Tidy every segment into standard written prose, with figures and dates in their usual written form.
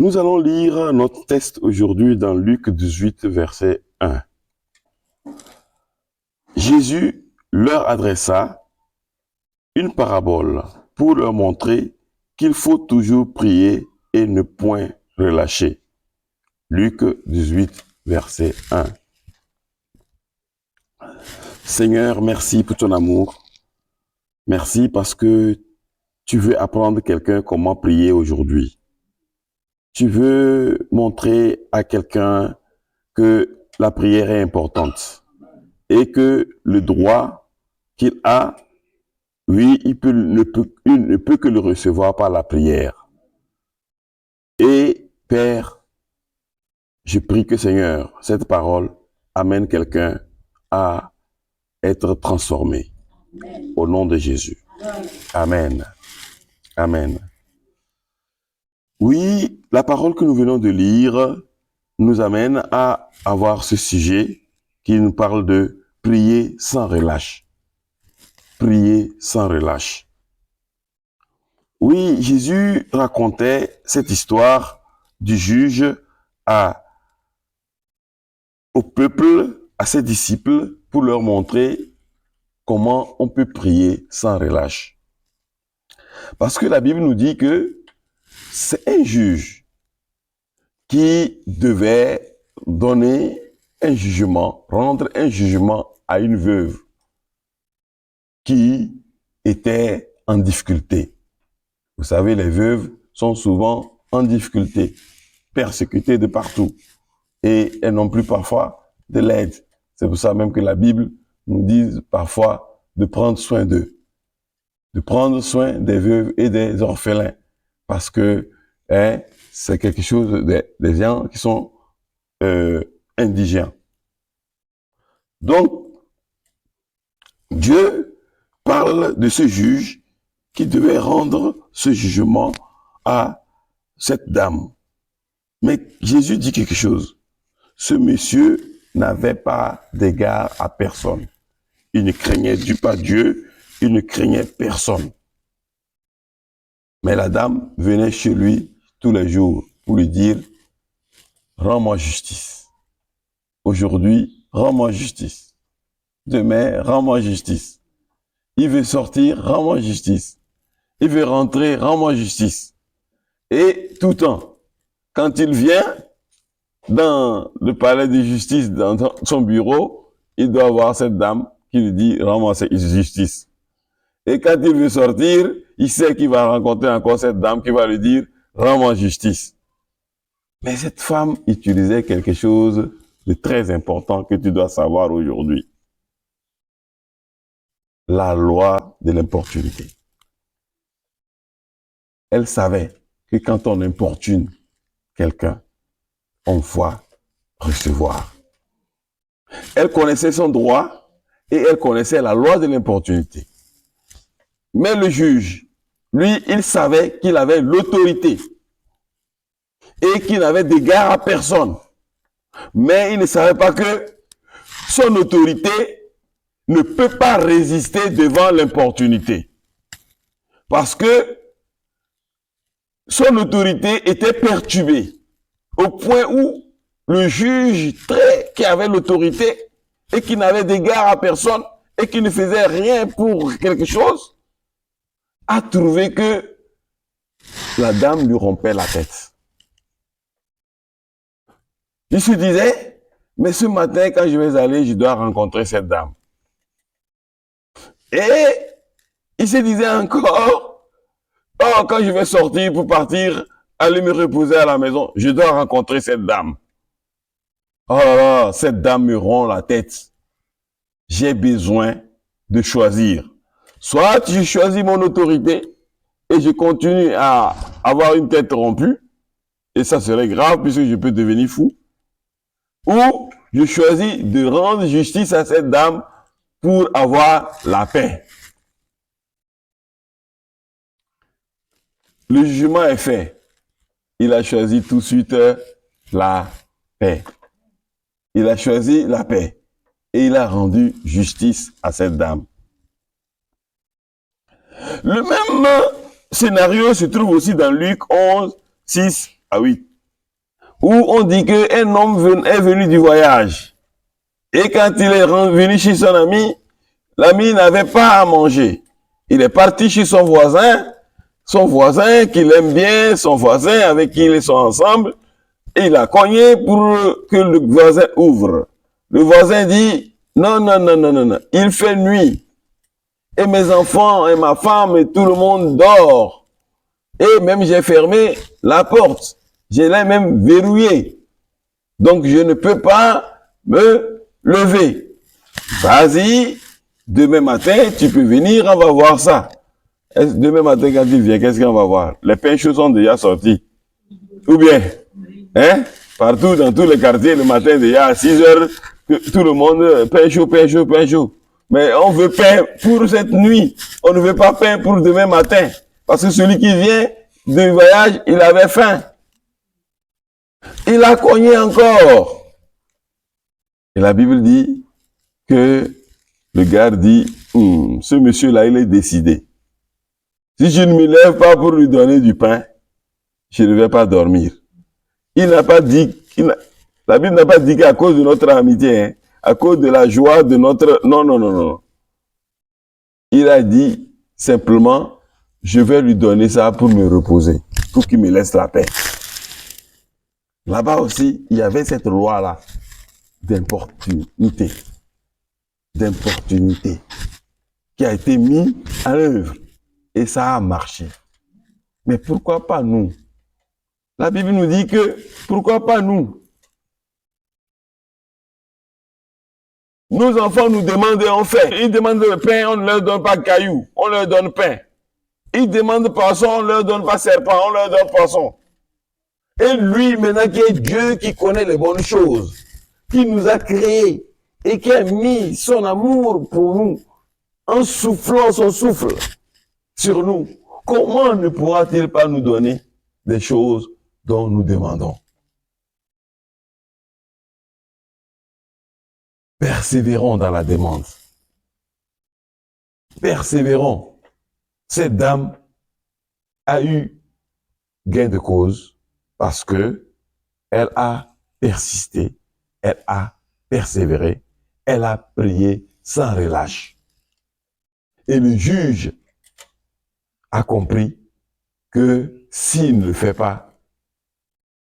Nous allons lire notre texte aujourd'hui dans Luc 18, verset 1. Jésus leur adressa une parabole pour leur montrer qu'il faut toujours prier et ne point relâcher. Luc 18, verset 1. Seigneur, merci pour ton amour. Merci parce que tu veux apprendre quelqu'un comment prier aujourd'hui. Tu veux montrer à quelqu'un que la prière est importante et que le droit qu'il a, oui, il ne peut que le recevoir par la prière. Et Père, je prie que Seigneur, cette parole amène quelqu'un à être transformé. Au nom de Jésus. Amen. Amen. Oui, la parole que nous venons de lire nous amène à avoir ce sujet qui nous parle de prier sans relâche. Prier sans relâche. Oui, Jésus racontait cette histoire du juge au peuple, à ses disciples, pour leur montrer comment on peut prier sans relâche. Parce que la Bible nous dit que c'est un juge qui devait donner un jugement, rendre un jugement à une veuve qui était en difficulté. Vous savez, les veuves sont souvent en difficulté, persécutées de partout, et elles n'ont plus parfois de l'aide. C'est pour ça même que la Bible nous dit parfois de prendre soin d'eux, de prendre soin des veuves et des orphelins, parce que c'est quelque chose des gens qui sont indigents. Donc, Dieu parle de ce juge qui devait rendre ce jugement à cette dame. Mais Jésus dit quelque chose. Ce monsieur n'avait pas d'égard à personne. Il ne craignait pas Dieu, il ne craignait personne. Mais la dame venait chez lui tous les jours pour lui dire « Rends-moi justice. Aujourd'hui, rends-moi justice. Demain, rends-moi justice. Il veut sortir, rends-moi justice. Il veut rentrer, rends-moi justice. » Et tout le temps, quand il vient dans le palais de justice, dans son bureau, il doit voir cette dame qui lui dit « Rends-moi justice. » Et quand il veut sortir, il sait qu'il va rencontrer encore cette dame qui va lui dire « Rends-moi justice. » Mais cette femme utilisait quelque chose de très important que tu dois savoir aujourd'hui. La loi de l'importunité. Elle savait que quand on importune quelqu'un, on va recevoir. Elle connaissait son droit et elle connaissait la loi de l'importunité. Mais le juge, lui, il savait qu'il avait l'autorité et qu'il n'avait d'égard à personne. Mais il ne savait pas que son autorité ne peut pas résister devant l'importunité. Parce que son autorité était perturbée au point où le juge qui avait l'autorité et qui n'avait d'égard à personne et qui ne faisait rien pour quelque chose, a trouvé que la dame lui rompait la tête. Il se disait, mais ce matin, quand je vais aller, je dois rencontrer cette dame. Et il se disait encore, oh, quand je vais sortir pour partir, aller me reposer à la maison, je dois rencontrer cette dame. Oh là là, cette dame me rompt la tête. J'ai besoin de choisir. Soit je choisis mon autorité et je continue à avoir une tête rompue, et ça serait grave puisque je peux devenir fou. Ou je choisis de rendre justice à cette dame pour avoir la paix. Le jugement est fait. Il a choisi tout de suite la paix. Il a choisi la paix. Et il a rendu justice à cette dame. Le même scénario se trouve aussi dans Luc 11, 6 à 8. où on dit qu'un homme est venu du voyage. Et quand il est revenu chez son ami, l'ami n'avait pas à manger. Il est parti chez son voisin qu'il aime bien, son voisin avec qui ils sont ensemble, et il a cogné pour que le voisin ouvre. Le voisin dit, non, il fait nuit. Et mes enfants et ma femme et tout le monde dort. Et même j'ai fermé la porte. Je l'ai même verrouillée. Donc je ne peux pas me lever. Vas-y, demain matin, tu peux venir, on va voir ça. Demain matin, quand tu viens, qu'est-ce qu'on va voir? Les pains chauds sont déjà sortis. Ou bien, hein? Partout, dans tous les quartiers, le matin, déjà à 6 heures, tout le monde, pain chaud, pain chaud, pain chaud. Mais on veut pain pour cette nuit. On ne veut pas pain pour demain matin. Parce que celui qui vient du voyage, il avait faim. Il a cogné encore. Et la Bible dit que le gars dit, ce monsieur-là, il est décidé. Si je ne me lève pas pour lui donner du pain, je ne vais pas dormir. Il n'a pas dit, la Bible n'a pas dit qu'à cause de notre amitié, hein, à cause de la joie de notre... Non. Il a dit simplement, je vais lui donner ça pour me reposer, pour qu'il me laisse la paix. Là-bas aussi, il y avait cette loi-là d'importunité, qui a été mise à l'œuvre. Et ça a marché. Mais pourquoi pas nous? La Bible nous dit que, pourquoi pas nous? Nos enfants nous demandent et on fait. Ils demandent le pain, on ne leur donne pas caillou, on leur donne pain. Ils demandent poisson, on ne leur donne pas serpent, on leur donne poisson. Et lui, maintenant qui est Dieu, qui connaît les bonnes choses, qui nous a créés et qui a mis son amour pour nous, en soufflant son souffle sur nous, comment ne pourra-t-il pas nous donner des choses dont nous demandons? Persévérons dans la demande. Persévérons. Cette dame a eu gain de cause parce que elle a persisté, elle a persévéré, elle a prié sans relâche. Et le juge a compris que s'il ne le fait pas,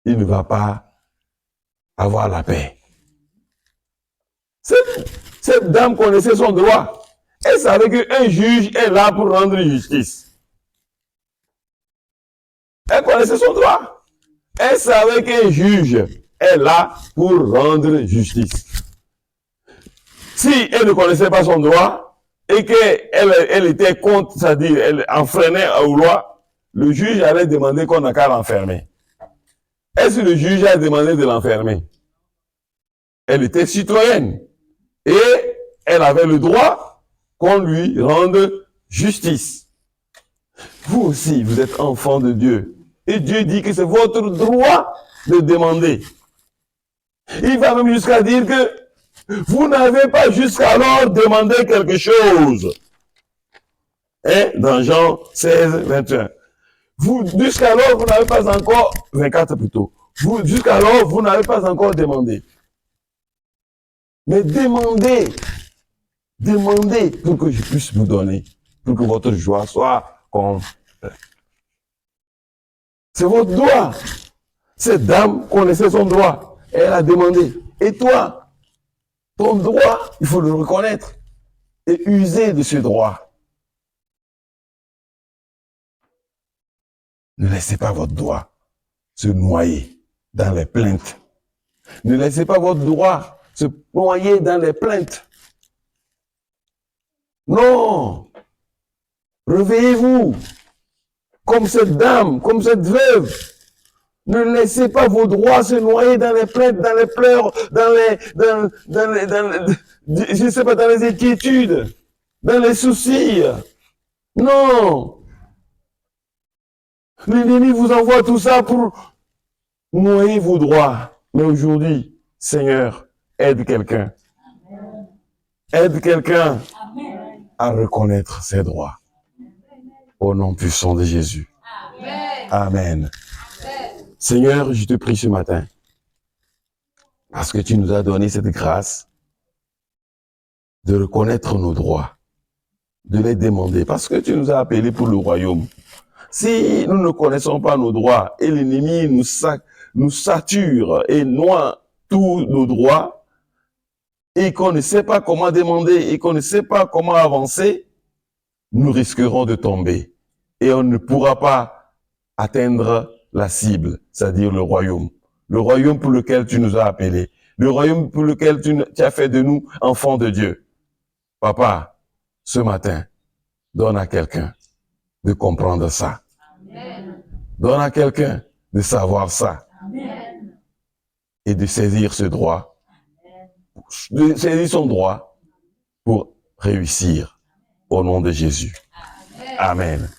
il ne va pas avoir la paix. Cette dame connaissait son droit. Elle savait qu'un juge est là pour rendre justice. Elle connaissait son droit. Elle savait qu'un juge est là pour rendre justice. Si elle ne connaissait pas son droit et qu'elle était contre, c'est-à-dire elle enfreignait aux lois, le juge allait demander qu'on n'a qu'à l'enfermer. Est-ce que le juge a demandé de l'enfermer? Elle était citoyenne et elle avait le droit qu'on lui rende justice. Vous aussi, vous êtes enfant de Dieu. Et Dieu dit que c'est votre droit de demander. Il va même jusqu'à dire que vous n'avez pas jusqu'alors demandé quelque chose. Hein? Dans Jean 16, 21. Jusqu'alors, vous n'avez pas encore, 24 plutôt. Jusqu'alors, vous n'avez pas encore demandé. Mais demandez pour que je puisse vous donner, pour que votre joie soit complète. C'est votre droit. Cette dame connaissait son droit. Elle a demandé. Et toi, ton droit, il faut le reconnaître et user de ce droit. Ne laissez pas votre droit se noyer dans les plaintes. Ne laissez pas votre droit se noyer dans les plaintes. Non. Réveillez-vous. Comme cette dame, comme cette veuve. Ne laissez pas vos droits se noyer dans les plaintes, dans les pleurs, je sais pas, dans les inquiétudes, dans les soucis. Non. L'ennemi vous envoie tout ça pour noyer vos droits. Mais aujourd'hui, Seigneur, aide quelqu'un. Aide quelqu'un à reconnaître ses droits. Au nom puissant de Jésus. Amen. Amen. Seigneur, je te prie ce matin Parce que tu nous as donné cette grâce de reconnaître nos droits, de les demander, parce que tu nous as appelés pour le royaume. Si nous ne connaissons pas nos droits et l'ennemi nous sature et noie tous nos droits, et qu'on ne sait pas comment demander et qu'on ne sait pas comment avancer, nous risquerons de tomber et on ne pourra pas atteindre la cible, c'est-à-dire le royaume pour lequel tu nous as appelés, le royaume pour lequel tu as fait de nous enfants de Dieu. Papa, ce matin, donne à quelqu'un de comprendre ça. Amen. Donne à quelqu'un de savoir ça. Amen. Et de saisir ce droit, de saisir son droit pour réussir au nom de Jésus. Amen. Amen.